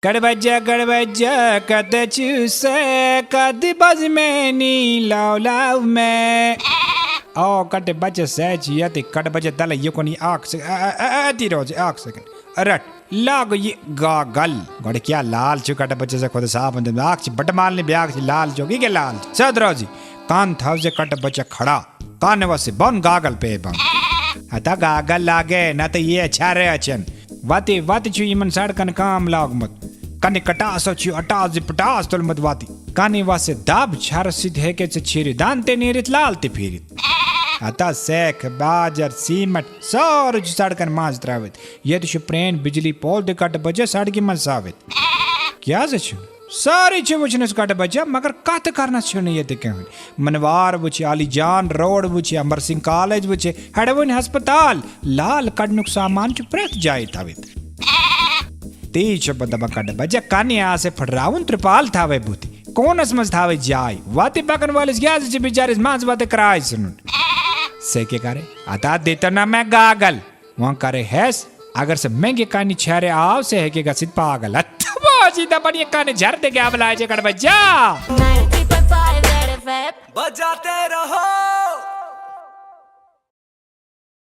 गड़बज्जा कद चूसे कद बज में नी लाव में ओ कट बज सच यति कट बज दल ये कोनी आख से अति रोज आख से अरट लाग ये गागल गड़ क्या लाल चु कट बज से खुद साफ बंद आख से बट माल ने ब्याग से लाल जोगी के लाल सदरोजी कान था से कट बज खड़ा कान वसे बन गागल पे बन हता गागल लागे ना तो ये अच्छा रे अचन वाती वाती छु इमन सड़कन काम लाग मत कने कटास छु अटास पटास तल मत वाती कानी वासे दाब छार सिद्धे के छिरी दानते नीरित लालते फिरित हता सेख बाजर सीमट सार सड़कन माज त्रावित ये छु प्रेन बिजली पोल दे कट बजे सड़की मन सावित क्या छु सारी छु वचनस कट बजा मगर कत करना छु ने ये कहन मनवार वचे आलीजान रोड वचे अमर सिंह कॉलेज वचे हडवन अस्पताल लाल कड़नुक सामान छु प्रेत जाय तावित तीच बदबा कट बजा कानी आसे फडराउन त्रिपाल थावे बुती कौन असमझ थावे जाय वाती पकन वाले ग्यास जे बेचारे माज बाते कराय सुन से के करे आता देता ना मैं गागल वहां करे हैस अगर से महंगे कानी छेरे आव से है के गसित पागल अत्तो सीधा बढ़िया काने झर दे के आवला जे कट बजा 90.5 बजाते रहो।